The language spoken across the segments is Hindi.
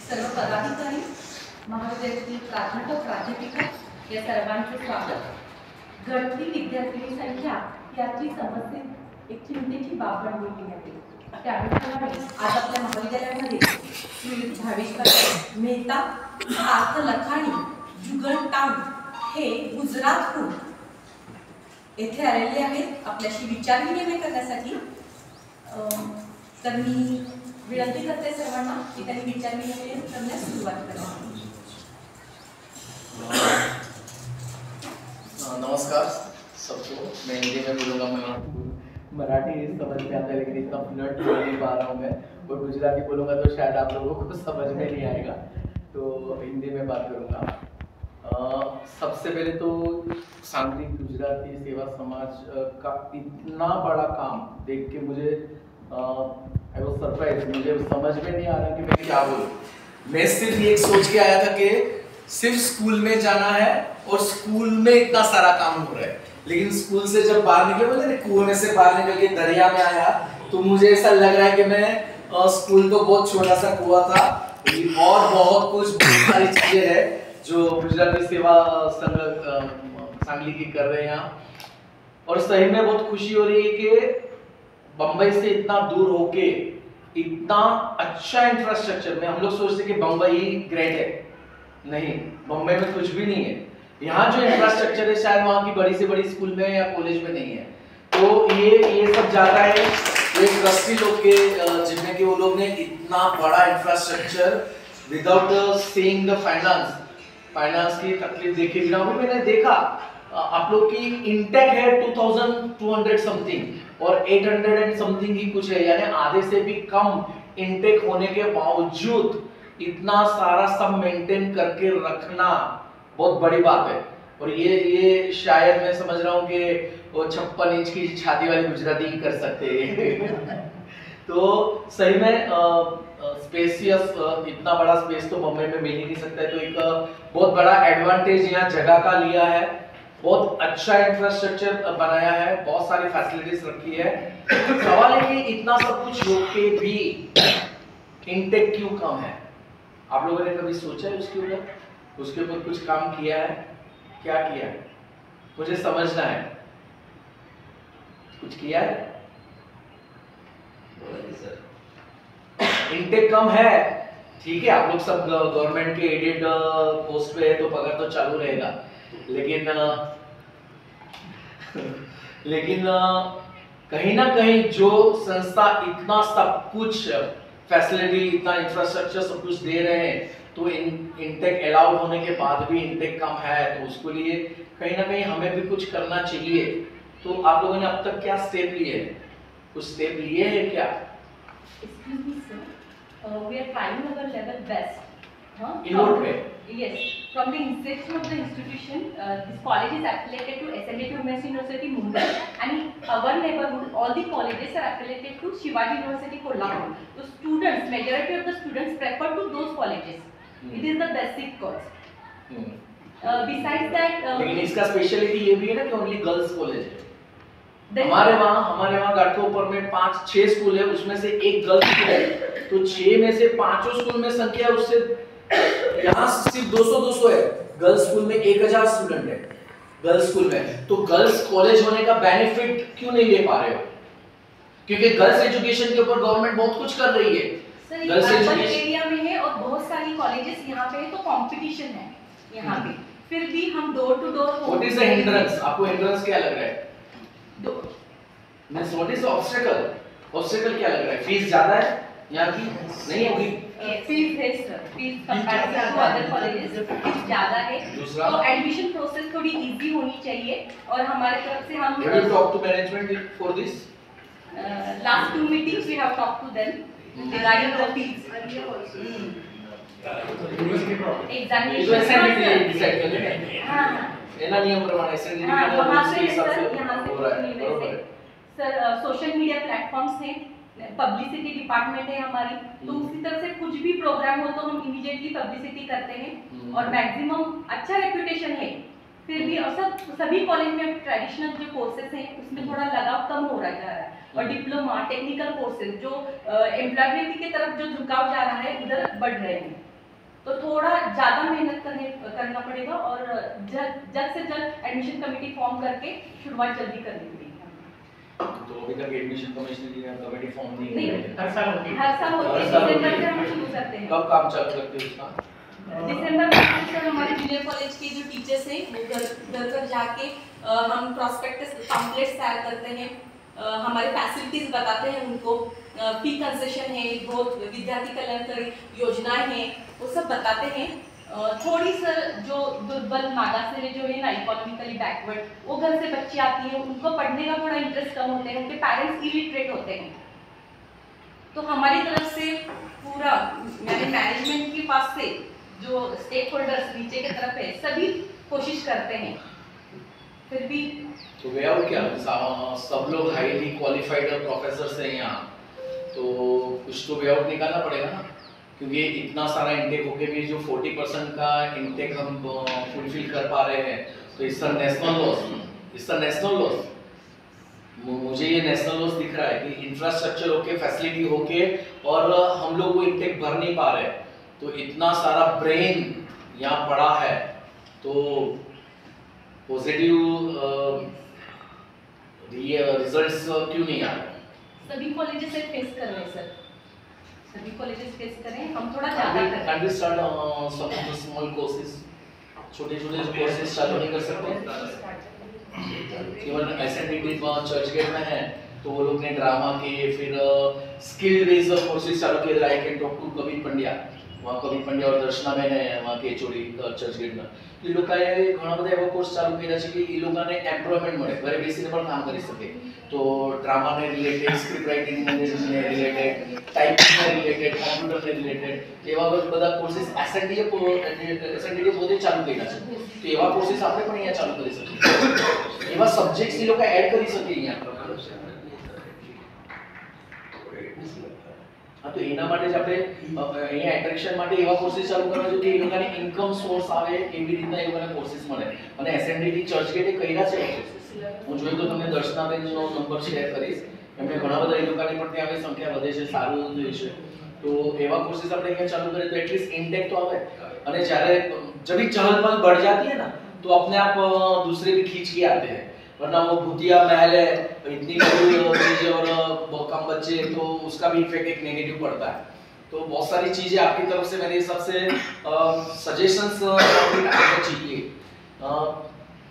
सर्व पदाधिकारी, महाविद्यालयातील प्राध्यापक प्राध्यापिका या सर्वांचे स्वागत। घटती विद्यार्थी संख्या याची समस्या एक चिंतेची बाब बनलेली आहे। त्यामुळे आज आपल्या महाविद्यालयामध्ये श्री भावेश मेहता, पार्थ लखानी, जुगल टांग हे गुजरातहून येथे आलेले आहेत आपल्याशी विचारविनिमय करण्यासाठी। तर मी विनंती करते सर्वांना की त्यांनी विचारविनिमय करण्यास सुरुवात करावी। नमस्कार सबको। मैं हिंदी में बोलूँगा। मैं मराठी समझ में आता है लेकिन इतना फ्लुएंट बोल नहीं पा रहा हूँ मैं, और गुजराती बोलूँगा तो शायद आप लोगों को समझ में नहीं आएगा, तो हिंदी में बात करूँगा। सबसे पहले तो सांगली गुजराती सेवा समाज का इतना बड़ा काम देख के मुझे आई वाज सरप्राइज। मुझे समझ में नहीं आ रहा कि मैं क्या बोलूं। मैं सिर्फ ये सोच के आया था कि सिर्फ स्कूल में जाना है और स्कूल में इतना सारा काम हो रहा है, लेकिन स्कूल से जब बाहर निकले, बोले ना कुएं में से बाहर निकल के दरिया में आया, तो मुझे ऐसा लग रहा है कि मैं स्कूल तो बहुत छोटा सा कुआं था और बहुत कुछ सारी चीजें हैं जो गुजराती सेवा संघ सांगली की कर रहे हैं यहाँ। और सही में बहुत खुशी हो रही है कि बंबई से इतना दूर होके इतना अच्छा इंफ्रास्ट्रक्चर में, हम लोग सोचते कि बंबई ग्रेट है, नहीं, बंबई में कुछ भी नहीं है। यहाँ जो इंफ्रास्ट्रक्चर है शायद वहाँ की बड़ी से बड़ी स्कूल में या कॉलेज में नहीं है। तो ये सब जाता है एक ट्रस्टी लोग के जिनमें कि वो लोग ने इतना बड़ा infrastructure without seeing the finance की तकलीफ देखे बिना। अभी मैंने देखा आप लोग की इंटेक है 2200 समथिंग और 800 एंड समथिंग ही कुछ है, यानी आधे से भी कम इंटेक होने के बावजूद इतना सारा सब मेंटेन करके रखना बहुत बड़ी बात है। और ये शायद मैं समझ रहा हूँ कि वो 56 इंच की छाती वाली गुजराती ही कर सकते हैं। तो सही में स्पेसियस इतना बड़ा स्पेस तो बम्बई में मिल ही नहीं सकता है, तो एक बहुत बड़ा एडवांटेज यहाँ जगह का लिया है। बहुत अच्छा इंफ्रास्ट्रक्चर बनाया है, बहुत सारी फैसिलिटीज रखी है। सवाल है कि इतना सब कुछ हो के भी इंटेक क्यों कम है? आप लोगों ने कभी सोचा है उसके ऊपर कुछ काम किया है? क्या किया है मुझे समझना है। कुछ किया है? इंटेक कम है, ठीक है, आप लोग सब गवर्नमेंट के एडेड पोस्ट पे है तो पगार तो चालू रहेगा, लेकिन कहीं ना कहीं जो संस्था इतना सब कुछ फैसिलिटी, इतना इंफ्रास्ट्रक्चर सब कुछ दे रहे हैं, तो इंटेक अलाउड होने के बाद भी इंटेक कम है, तो उसके लिए कहीं ना कहीं हमें भी कुछ करना चाहिए। तो आप लोगों ने अब तक क्या स्टेप लिए हैं? कुछ स्टेप लिए हैं क्या? Excuse me, sir. We are trying our level best. In what way? Yes. From the inception of the institution, this college is affiliated to SMU Women's University, Mumbai, and our neighborhood, all the colleges are affiliated to Shivaji University, Kolhapur. So students, majority of the students prefer to those colleges. It is the basic cause. Besides that, लेकिन इसका स्पेशलिटी ये भी है ना कि ओनली गर्ल्स कॉलेज है। हमारे वहाँ घाटकोपर में 5-6 स्कूल है, उसमें से एक गर्ल्स स्कूल है, तो 6 में से 5 स्कूल में संख्या उससे यहाँ सिर्फ 200 है। गर्ल्स स्कूल में 1000 स्टूडेंट है गर्ल्स स्कूल में, तो गर्ल्स कॉलेज होने का बेनिफिट क्यों नहीं ले पा रहे हो? क्योंकि गर्ल्स एजुकेशन के ऊपर गवर्नमेंट बहुत कुछ कर रही है। गर्ल्स एजुकेशन एरिया में है और बहुत सारी कॉलेजेस यहाँ पे है, तो कंपटीशन है यहाँ पे, फिर भी हम door to door. What is the hindrance? आपको हिंड्रेंस क्या लग रहा है? व्हाट इज द ऑब्स्टेकल क्या लग रहा है? फीस ज्यादा है यहाँ की? नहीं होगी फीस है sir, fees comparative to other colleges fees ज्यादा है, तो एडमिशन प्रोसेस थोड़ी इजी होनी चाहिए। और हमारे तरफ से हम will talk to management for this. Last 2 meetings we have talk to them regarding the fees. Examination decide कर लेंगे। हां, एना नियम प्रमाणे SND sir social media platforms हैं, पब्लिसिटी डिपार्टमेंट है हमारी, तो उसी तरह से कुछ भी प्रोग्राम हो तो हम इमीडिएटली पब्लिसिटी करते हैं और मैक्सिमम अच्छा रेपुटेशन है। फिर भी सभी कॉलेज में ट्रेडिशनल जो कोर्सेज हैं उसमें थोड़ा लगाव कम हो रहा है और डिप्लोमा टेक्निकल कोर्सेज जो एम्प्लॉयबिलिटी की तरफ जो झुकाव जा रहा है उधर बढ़ रहे हैं। तो थोड़ा ज़्यादा मेहनत करना पड़ेगा और जल्द से जल्द एडमिशन कमेटी फॉर्म करके शुरुआत जल्दी करनी पड़ेगी। तो अभी तक एडमिशन कमेटी फॉर्म नहीं, हर साल होती है। हर साल होती है, दिसंबर से हम शुरू करते हैं। कब काम चालू करते हैं उसका? दिसंबर में सर हमारे जूनियर कॉलेज के जो टीचर्स हैं वो घर घर जाके हम प्रॉस्पेक्टस पैम्फलेट्स तैयार करते हैं, हमारे फैसिलिटीज बताते हैं उनको, फी कंसेशन है, बहुत विद्यार्थी कल्याणकारी योजनाएं हैं, वो सब बताते हैं। थोड़ी सर जो दुर्बल मागासले जो है ना, इकोनॉमिकली बैकवर्ड, वो घर से बच्चे आती हैं, उनको पढ़ने का थोड़ा इंटरेस्ट कम होता है, उनके पेरेंट्स इलिटरेट होते हैं, तो हमारी तरफ से पूरा मैनेजमेंट के पास से जो स्टेक होल्डर्स नीचे की तरफ है सभी कोशिश करते हैं, फिर भी तो वे आउट क्या सब लोग हाईली क्वालिफाइड प्रोफेसर हैं यहाँ, तो कुछ तो वे आउट निकालना पड़ेगा ना, क्योंकि इतना सारा इंटेक होके भी जो 40% का इंटेक हम फुलफिल कर पा रहे हैं, तो इसका नेशनल लॉस, मुझे ये नेशनल लॉस दिख रहा है कि इंफ्रास्ट्रक्चर होके, फैसिलिटी होके और हम लोग वो इंटेक भर नहीं पा रहे, तो इतना सारा ब्रेन यहाँ पड़ा है, तो पॉजिटिव रिजल्ट्स क्यों नहीं आ रहे? सभी कॉलेजेस से फेस कर रहे हैं सर, सभी कॉलेजेस फेस करें, हम थोड़ा ज़्यादा करें। Can we start some of the small courses? छोटे-छोटे जो कोर्सेज चालू नहीं कर सकते? केवल एसएनडीटी चर्च गेट में है, तो वो लोग ने ड्रामा के, फिर स्किल बेस्ड कोर्सेज चालू किए, like and talk to Kabir Pandya, वहाँ कबीर पंड्या और दर्शना बहन है वहाँ के एचओडी चर्च गेट में, એ લોકોએ ઘણા બધા એવા કોર્સ ચાલુ કર્યા છે કે એ લોકોને એમ્પ્લોયમેન્ટ મળે, ઘરે બેસીને પણ કામ કરી શકે, તો ડ્રામાને રિલેટેડ, સ્ક્રિપ્ટ રાઇટિંગને રિલેટેડ, ટાઈપિંગને રિલેટેડ, કોમ્પ્યુટરને રિલેટેડ એવા બધા કોર્सेस એસએનડીએ પોતે ચાલુ કર્યા છે, તો એવા કોર્सेस આપણે પણ અહીંયા ચાલુ કરી શકીએ, એવા સબ્જેક્ટ્સ એ લોકો એડ કરી શકે અહીંયા। हाँ, तो एना माटे ज आपणे અહીંયા એટ્રેક્શન માટે એવા કોર્सेस ચાલુ કરવા જોઈએ કે એ લોકોને ઇન્કમ સોર્સ આવે એવી રીતના એ લોકોને કોર્सेस મળે, અને એસએનડીટી ચર્ચ ગેટે કર્યા છે કોર્सेस, હું જોઈએ તો તમને દર્શનાબેનનો નંબર શેર કરીશ, એમણે ઘણા બધા એ લોકોની પણ ત્યાં સંખ્યા વધે છે, સારું જોઈએ છે, તો એવા કોર્सेस આપણે અહીંયા ચાલુ કરીએ તો એટલીસ્ટ ઇન્ટેક તો આવે, અને જ્યારે जब भी चहल पहल बढ़ जाती है ना, तो अपने आप दूसरे भी खींच के आते हैं, वरना वो भूतिया महल है, इतनी बड़ी चीजें और कम बच्चे, तो उसका भी इफेक्ट एक नेगेटिव पड़ता है, तो बहुत सारी चीजें आपकी तरफ से मेरे हिसाब से सजेशंस चाहिए।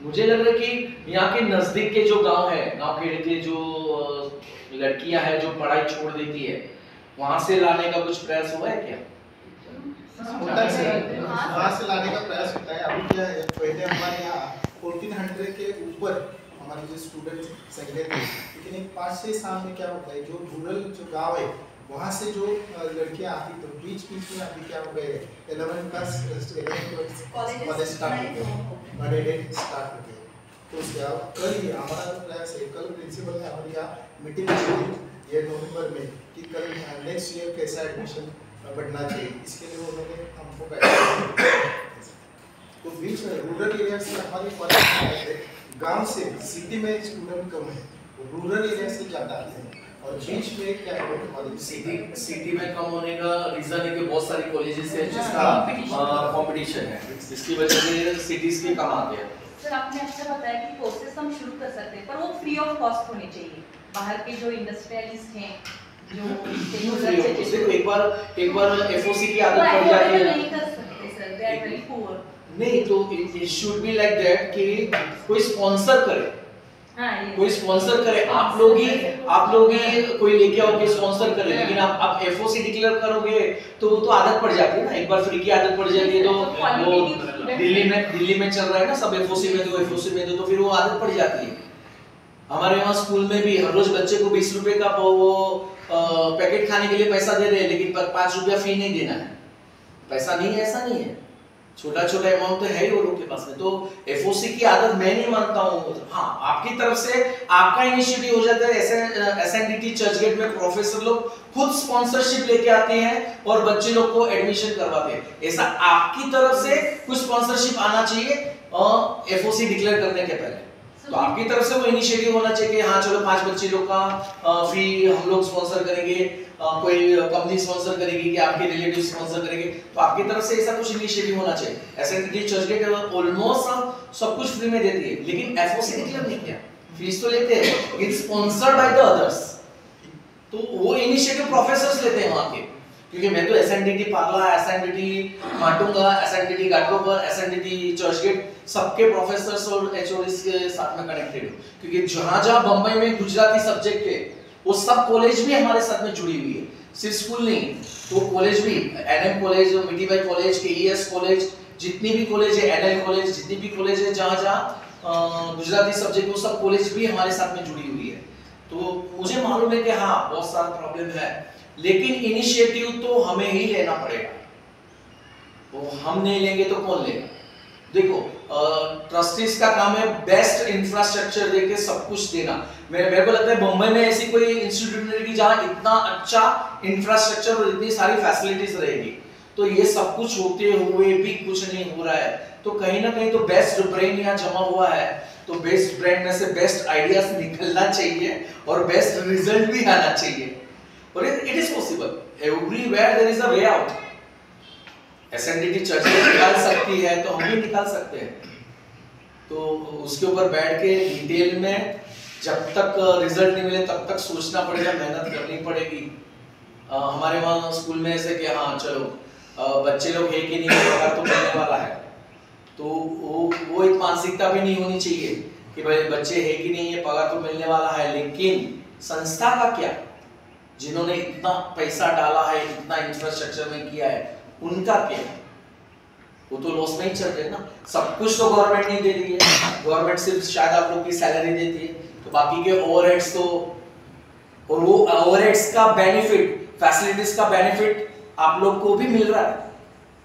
मुझे लग रहा है कि यहाँ के नजदीक के जो गांव है, गांव खेड़े के जो लड़कियां हैं जो पढ़ाई छोड़ देती है, वहां से लाने का कुछ प्रयास हुआ है क्या? वहाँ से लाने का प्रयास होता है। अभी क्या है, पहले हमारे यहाँ 1400 के ऊपर हमारे जो स्टूडेंट संख्या थे, लेकिन एक 5-6 साल में क्या होता है, जो रूरल जो गांव है वहाँ से जो लड़कियाँ आती, तो बीच में अभी क्या हो गए 11 क्लास कॉलेज स्टार्ट हो गए, तो क्या कल ही हमारा प्रयास है, कल प्रिंसिपल ने हमारे यहाँ मीटिंग की ये नवंबर में कि कल नेक्स्ट ईयर कैसा एडमिशन बढ़ना चाहिए, इसके लिए उन्होंने हमको तो बीच में रूरल एरिया से हमारे गांव से सिटी में स्टूडेंट कम है, रूरल एरिया से ज़्यादा आते हैं, और बीच में क्या है हमारी सिटी में कम होने का रीजन है कि बहुत सारी कॉलेजेस है जिसका कंपटीशन है, जिसकी वजह से सिटीज के कम आते हैं। सर आपने अच्छा बताया कि कोर्सेज हम शुरू कर सकते हैं, पर वो फ्री ऑफ कॉस्ट होने चाहिए, बाहर के जो इंडस्ट्रियलिस्ट हैं जो एक बार एफओसी की आदत पड़ जाती है, नहीं कर सकते sir, they are very poor, नहीं तो it should be like that कि कोई स्पॉन्सर करे, कोई स्पॉन्सर करे, आप लोग ही कोई लेके आओ के स्पॉन्सर करे, लेकिन आप एफओसी डिक्लेयर करोगे तो वो तो आदत पड़ जाती है ना, एक बार फ्री की आदत पड़ जाती है, तो वो दिल्ली में चल रहा है ना सब एफओसी में दो, तो फिर वो आदत पड़ जाती है। हमारे यहाँ स्कूल में भी हर रोज बच्चे को 20 रुपए का वो पैकेट खाने के लिए पैसा दे रहे हैं, लेकिन 5 रुपया फी नहीं देना है, पैसा नहीं है, ऐसा नहीं है, छोटा अमाउंट तो है ही वो लोग के पास में, तो एफओसी की आदत मैं नहीं मानता हूँ। हाँ, आपकी तरफ से आपका इनिशिएटिव हो जाता है, एसएनडीटी चर्च गेट में प्रोफेसर लोग खुद स्पॉन्सरशिप लेके आते हैं और बच्चे लोग को एडमिशन करवाते हैं, ऐसा आपकी तरफ से कुछ स्पॉन्सरशिप आना चाहिए एफओसी डिक्लेयर करने के पहले, तो आपकी तरफ से वो इनिशिएटिव होना चाहिए कि हाँ चलो 5 बच्चे लोग का फी हम लोग स्पॉन्सर करेंगे, कोई कंपनी स्पॉन्सर करेगी कि आपके रिलेटिव स्पॉन्सर करेंगे, तो आपकी तरफ से ऐसा कुछ इनिशिएटिव होना चाहिए। एसएनडीटी चर्चगेट ऑलमोस्ट सब कुछ फ्री में देती है, लेकिन एफओसी डिक्लेयर नहीं किया, फीस तो लेते हैं लेकिन स्पॉन्सर्ड बाय द अदर्स, तो वो इनिशिएटिव प्रोफेसर्स लेते हैं वहां के। क्योंकि मैं तो SNDT Parla, SNDT Matunga, SNDT Ghatkopar, SNDT Churchgate सबके प्रोफेसर्स और एचओडीज के साथ में कनेक्टेड हूं, क्योंकि जहां बंबई में गुजराती सब्जेक्ट है वो सब कॉलेज भी हमारे साथ में जुड़ी हुई है, सिर्फ स्कूल नहीं, तो कॉलेज भी, NM college, Mithibai college, KES college, जितनी भी कॉलेज है, एनएल कॉलेज, जितनी भी कॉलेज है जहां गुजराती सब्जेक्ट, वो सब कॉलेज भी हमारे साथ में जुड़ी हुई है। तो मुझे मालूम है कि हाँ बहुत सारा प्रॉब्लम है, लेकिन इनिशिएटिव तो हमें ही लेना पड़ेगा, वो हम नहीं लेंगे तो कौन लेगा। देखो ट्रस्टीज का काम है बेस्ट इंफ्रास्ट्रक्चर देके सब कुछ देना। मेरे को लगता है मुंबई में ऐसी कोई इंस्टीट्यूट नहीं रहेगी जहां इतना अच्छा इंफ्रास्ट्रक्चर और इतनी सारी फैसिलिटीज रहेगी। तो ये सब कुछ होते हुए भी कुछ नहीं हो रहा है, तो कहीं ना कहीं तो बेस्ट ब्रेन यहाँ जमा हुआ है, तो बेस्ट ब्रेन में से बेस्ट आइडियाज निकलना चाहिए और बेस्ट रिजल्ट भी आना चाहिए, और it is possible everywhere, there is a way out. SNDT चर्च निकाल सकती है तो हम भी निकाल सकते हैं। तो उसके ऊपर बैठ के डिटेल में जब तक रिजल्ट नहीं मिले तब तक सोचना पड़ेगा, मेहनत करनी पड़ेगी। हमारे वहाँ स्कूल में ऐसे कि हाँ चलो बच्चे लोग है कि नहीं पगार तो मिलने वाला है, तो वो एक मानसिकता भी नहीं होनी चाहिए कि भाई बच्चे है कि नहीं है पगार तो मिलने वाला है, लेकिन संस्था का क्या, जिन्होंने इतना पैसा डाला है, इतना इंफ्रास्ट्रक्चर में किया है, उनका क्या, वो तो लॉस में ही चल रहे ना। सब कुछ तो गवर्नमेंट नहीं दे रही है, गवर्नमेंट सिर्फ शायद आप लोग की सैलरी देती है, तो बाकी के ओवरहेड्स तो, और वो ओवरहेड्स का बेनिफिट, फैसिलिटीज का बेनिफिट आप लोग को भी मिल रहा है।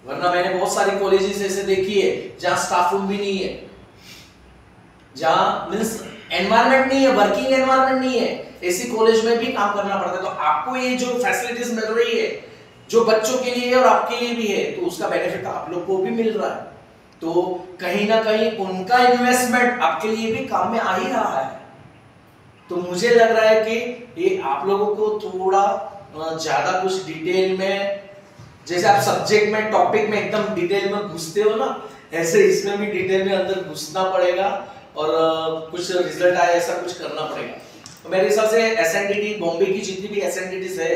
वरना मैंने बहुत सारी कॉलेजेस ऐसे देखी है जहां स्टाफ रूम भी नहीं है, जहां मींस एनवायरनमेंट नहीं है, वर्किंग एनवायरनमेंट नहीं है, ऐसी कॉलेज में भी काम करना पड़ता है। तो आपको ये जो फैसिलिटीज मिल रही है जो बच्चों के लिए और आपके लिए भी है, तो उसका बेनिफिट आप लोग को भी मिल रहा है, तो कहीं ना कहीं उनका इन्वेस्टमेंट आपके लिए भी काम में आ ही रहा है। तो मुझे लग रहा है कि ये आप लोगों को थोड़ा ज्यादा कुछ डिटेल में, जैसे आप सब्जेक्ट में टॉपिक में एकदम डिटेल में घुसते हो ना, ऐसे इसमें भी डिटेल में अंदर घुसना पड़ेगा और कुछ रिजल्ट आए ऐसा कुछ करना पड़ेगा। तो मेरे हिसाब से एसएनडीटी बॉम्बे की जितनी भी एसएनडीटीज है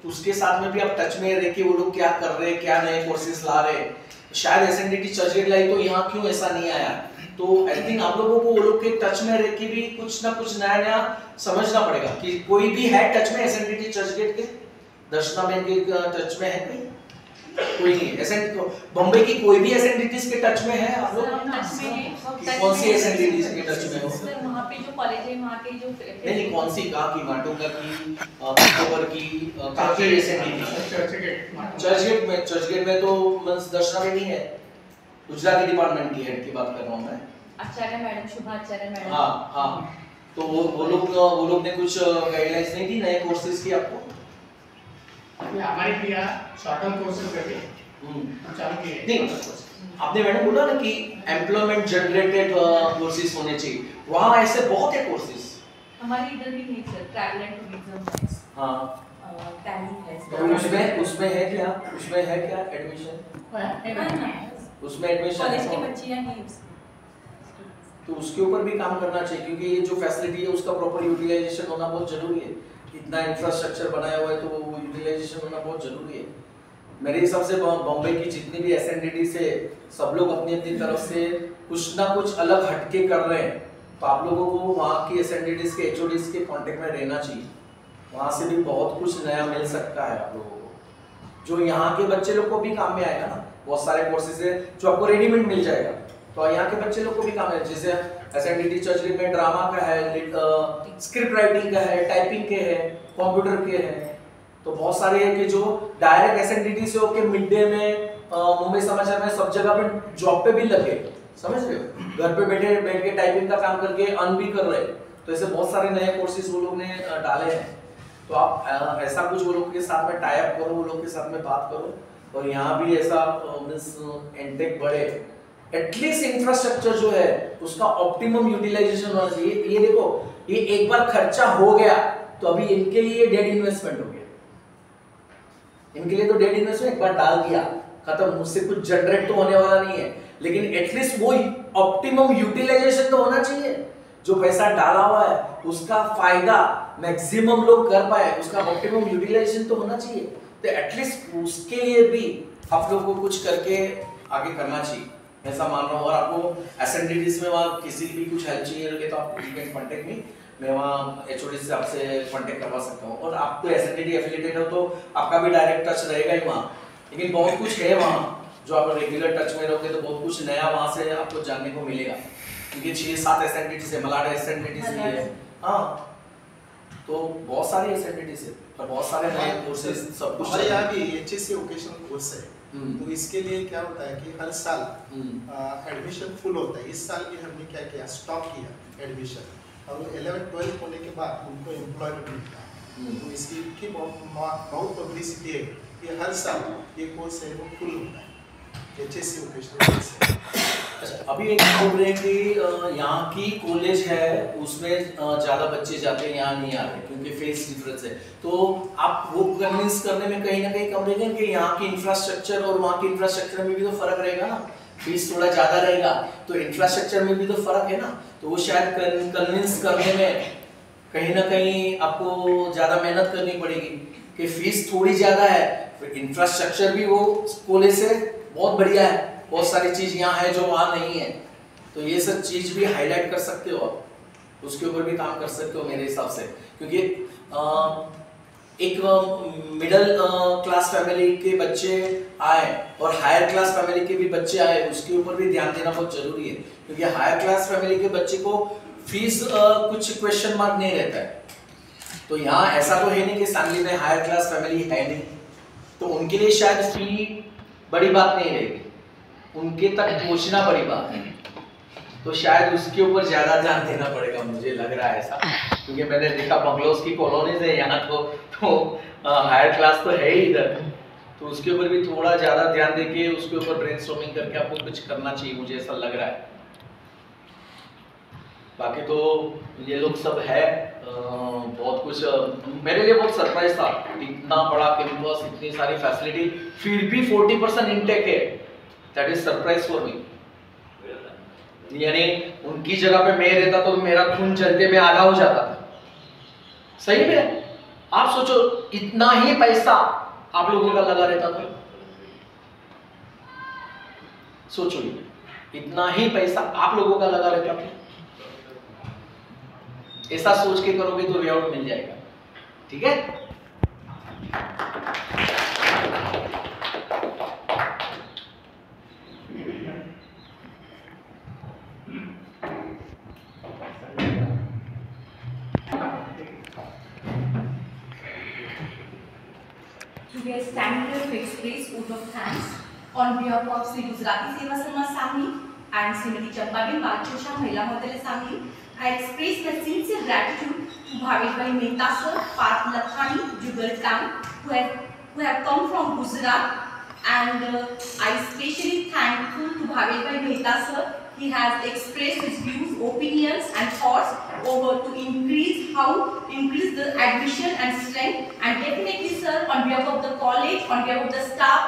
उसके साथ में भी आप टच में रह के वो लोग क्या कर रहे हैं, क्या नए कोर्सेज ला रहे हैं। शायद एसएनडीटी चर्चगेट लाई तो यहाँ क्यों ऐसा नहीं आया, तो आई थिंक आप लोगों को वो लोग के टच में रह के भी कुछ ना कुछ नया नया समझना पड़ेगा कि कोई भी है टच में एसएनडीटी चर्चगेट के, दर्शना बैंक के टच में है कोई नहीं है। बॉम्बे की कोई भी एसएनडीटीज के टच में है आप लोग? कौन सी एसएनडीटीज के टच में हो? सर वहाँ पे जो कॉलेज है वहाँ के जो नहीं कौन सी, कहाँ की, माटुंगा की, अक्टूबर की, कहाँ की एसएनडीटी? चर्चगेट में, चर्चगेट में तो मंस दर्शना में नहीं है, गुजराती डिपार्टमेंट की हेड की बात कर रहा हूँ मैं। आचार्य मैडम, शुभा आचार्य मैडम। हाँ हाँ, तो वो लोग ने कुछ गाइडलाइंस नहीं दी नए कोर्सेज की आपको? हमारी क्रिया शॉर्ट टर्म कोर्सेज करके चालू किए नहीं, आपने मैडम बोला ना कि एम्प्लॉयमेंट जनरेटेड कोर्सेज होने चाहिए, वहाँ ऐसे बहुत है कोर्सेज। हमारे इधर भी नहीं सर, ट्रैवल एंड टूरिज्म है, हाँ टैली है तो उसमें है क्या, उसमें है क्या एडमिशन, उसमें एडमिशन कॉलेज की बच्चियां ही तो उसके ऊपर भी काम करना चाहिए, क्योंकि ये जो फैसिलिटी है उसका प्रॉपर यूटिलाइजेशन होना बहुत जरूरी है। इतना इंफ्रास्ट्रक्चर बनाया हुआ है तो वो यूटिलाइजेशन होना बहुत जरूरी है। मेरे हिसाब से बॉम्बे की जितनी भी एसएनडीटी से सब लोग अपनी अपनी तरफ से कुछ ना कुछ अलग हटके कर रहे हैं, तो आप लोगों को वहाँ की एसएनडीटीज के एचओडीज के कांटेक्ट में रहना चाहिए, वहाँ से भी बहुत कुछ नया मिल सकता है आप लोगों को, जो यहाँ के बच्चे लोग को भी काम में आएगा ना। बहुत सारे कोर्सेज है जो आपको रेडीमेड मिल जाएगा, तो यहाँ के बच्चे लोग को भी काम है। जैसे एसएनडीटी चर्चगेट में ड्रामा का है, स्क्रिप्ट राइटिंग का है, टाइपिंग के है, कंप्यूटर के है, तो बहुत सारे हैं कि जो डायरेक्ट एसएनडीटी से होके मिड डे में, मुंबई समाचार में, सब जगह पे जॉब पे भी लगे, समझ रहे हो, घर पे बैठ के टाइपिंग का काम करके अर्न भी कर रहे हैं। तो ऐसे बहुत सारे नए कोर्सेज वो लोग ने डाले हैं, तो आप ऐसा कुछ वो लोग के साथ में टाई अप करो, वो लोग के साथ में बात करो, और यहाँ भी ऐसा एंटेक बढ़े। एटलीस्ट इंफ्रास्ट्रक्चर जो है उसका ऑप्टिमम यूटिलाइजेशन होना चाहिए। ये देखो, ये एक बार खर्चा हो गया तो अभी इनके लिए डेड इन्वेस्टमेंट हो गया, इनके लिए तो डेड इन्वेस्टमेंट एक बार डाल दिया खत्म, मुझसे कुछ जनरेट तो होने वाला नहीं है, लेकिन एटलीस्ट वो ऑप्टिमम यूटिलाइजेशन तो होना चाहिए। जो पैसा डाला हुआ है उसका फायदा मैक्सिमम लोग कर पाए, उसका ऑप्टिमम यूटिलाइजेशन तो होना चाहिए। तो एटलीस्ट उसके लिए भी आप लोगों को कुछ करके आगे करना चाहिए, ऐसा मान रहा हूँ। और आपको एसएनडीटीज में वहाँ किसी की भी कुछ हेल्प चाहिए लगे तो आप कैन कांटेक्ट मी, मैं वहाँ एचओडी से आपसे कांटेक्ट करवा सकता हूँ। और आप तो एसएनडीटी एफिलिएटेड हो तो आपका भी डायरेक्ट टच रहेगा ही वहाँ, लेकिन बहुत कुछ है वहाँ जो आप रेगुलर टच में रहोगे तो बहुत कुछ नया वहाँ से आपको जानने को मिलेगा, क्योंकि 6-7 एसएनडीटी से मलाड एसएनडीटी से है, हाँ तो बहुत सारे एसएनडीटी से और बहुत सारे नए कोर्सेज सब कुछ। हमारे यहाँ भी एचएससी वोकेशनल कोर्स है, तो इसके लिए क्या होता है कि हर साल एडमिशन फुल होता है। इस साल भी हमने क्या किया, स्टॉप किया एडमिशन, और 11-12 होने के बाद उनको एम्प्लॉयमेंट मिलता है। तो इसकी बहुत पब्लिसिटी है कि हर साल ये कोर्स है वो फुल होता है, एचएससी वोकेशनल कोर्स है। अच्छा, अभी एक बोल रहे हैं कि यहाँ की कॉलेज है उसमें ज़्यादा बच्चे जाते हैं, यहाँ नहीं आते क्योंकि फेस डिफरेंस है, तो आप वो कन्विंस करने में कहीं ना कहीं कम रहेंगे कि यहाँ की इंफ्रास्ट्रक्चर और वहाँ की इंफ्रास्ट्रक्चर में भी तो फर्क रहेगा ना, फीस थोड़ा ज़्यादा रहेगा तो इंफ्रास्ट्रक्चर में भी तो फर्क है ना, तो वो शायद कन्विंस करने में कहीं ना कहीं आपको ज़्यादा मेहनत करनी पड़ेगी कि फीस थोड़ी ज़्यादा है, इंफ्रास्ट्रक्चर भी वो कॉलेज से बहुत बढ़िया है, बहुत सारी चीज़ यहाँ है जो वहाँ नहीं है, तो ये सब चीज़ भी हाईलाइट कर सकते हो आप, उसके ऊपर भी काम कर सकते हो मेरे हिसाब से। क्योंकि एक मिडिल क्लास फैमिली के बच्चे आए और हायर क्लास फैमिली के भी बच्चे आए, उसके ऊपर भी ध्यान देना बहुत जरूरी है, क्योंकि हायर क्लास फैमिली के बच्चे को फीस कुछ क्वेश्चन मार्क नहीं रहता है, तो यहाँ ऐसा तो है नहीं कि सांगली में हायर क्लास फैमिली है नहीं, तो उनके लिए शायद फी बड़ी बात नहीं रहेगी, उनके तक पहुंचना बड़ी बात है, तो शायद उसके ऊपर ज्यादा ध्यान देना पड़ेगा, मुझे लग रहा है ऐसा, क्योंकि मैंने देखा बंगलोज की कॉलोनीज है यहाँ तो हायर क्लास तो है ही इधर, तो उसके ऊपर भी थोड़ा ज्यादा ध्यान देके उसके ऊपर ब्रेनस्टॉर्मिंग करके आपको कुछ करना चाहिए, मुझे ऐसा लग रहा है। बाकी तो ये लोग सब है, बहुत कुछ मेरे लिए बहुत सरप्राइज था, इतना बड़ा कैंपस, इतनी सारी फैसिलिटी, फिर भी 40% इनटेक है, that is surprise for me. यानी उनकी जगह पे मैं रहता तो मेरा खून जलते में आधा हो जाता था, सही में आप सोचो इतना ही पैसा आप लोगों का लगा रहता था, सोचो इतना ही पैसा आप लोगों का लगा रहता था, ऐसा सोच के करोगे तो वे आउट मिल जाएगा, ठीक है। We are standing here to express vote of thanks on behalf of Sri Gujarati Seva Samaj Sangli and Srimati Champaben Balchosha Mahila Mahotaya Sangli. I express my sincere gratitude to Bhavesh Bhai Mehta sir, Parth Lakhani, Jugal Town, who have come from Gujarat, and I especially thankful to Bhavesh Bhai Mehta sir. He has expressed his views, opinions and thoughts over to increase the admission and strength, and definitely sir, on behalf of the college, on behalf of the staff,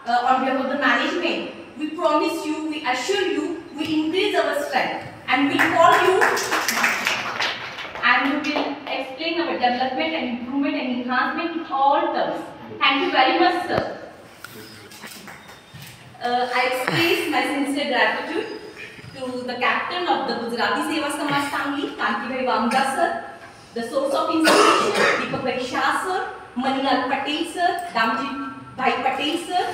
on behalf of the management, we promise you, we assure you, we increase our strength and we call you and we will explain our development and improvement and enhancement in all terms. Thank you very much sir. I express my sincere gratitude to the captain of the Gujarati Seva Samaj Sangli, Kanti Bhai Vamda sir, the source of inspiration, Deepak Bhai Shah sir, Manilal Patel sir, Damji Bhai Patel sir,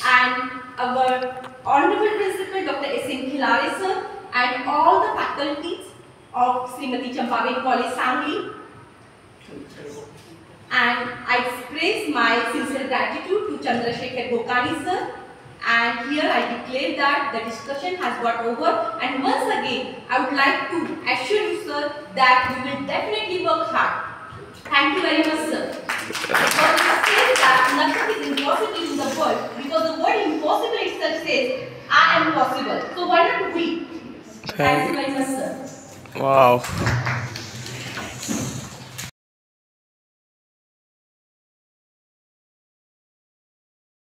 and our honorable principal Dr. S.M. Khilare sir, and all the faculties of Srimati Champaben College Sangli. And I express my sincere gratitude to Chandrasekhar Gokani sir. And here I declare that the discussion has got over, and once again I would like to assure you sir that we will definitely work hard. Thank you very much sir. Because it says that nothing is impossible in the world, because the word impossible itself says I am possible. So why not we? Thank you very much sir. Wow.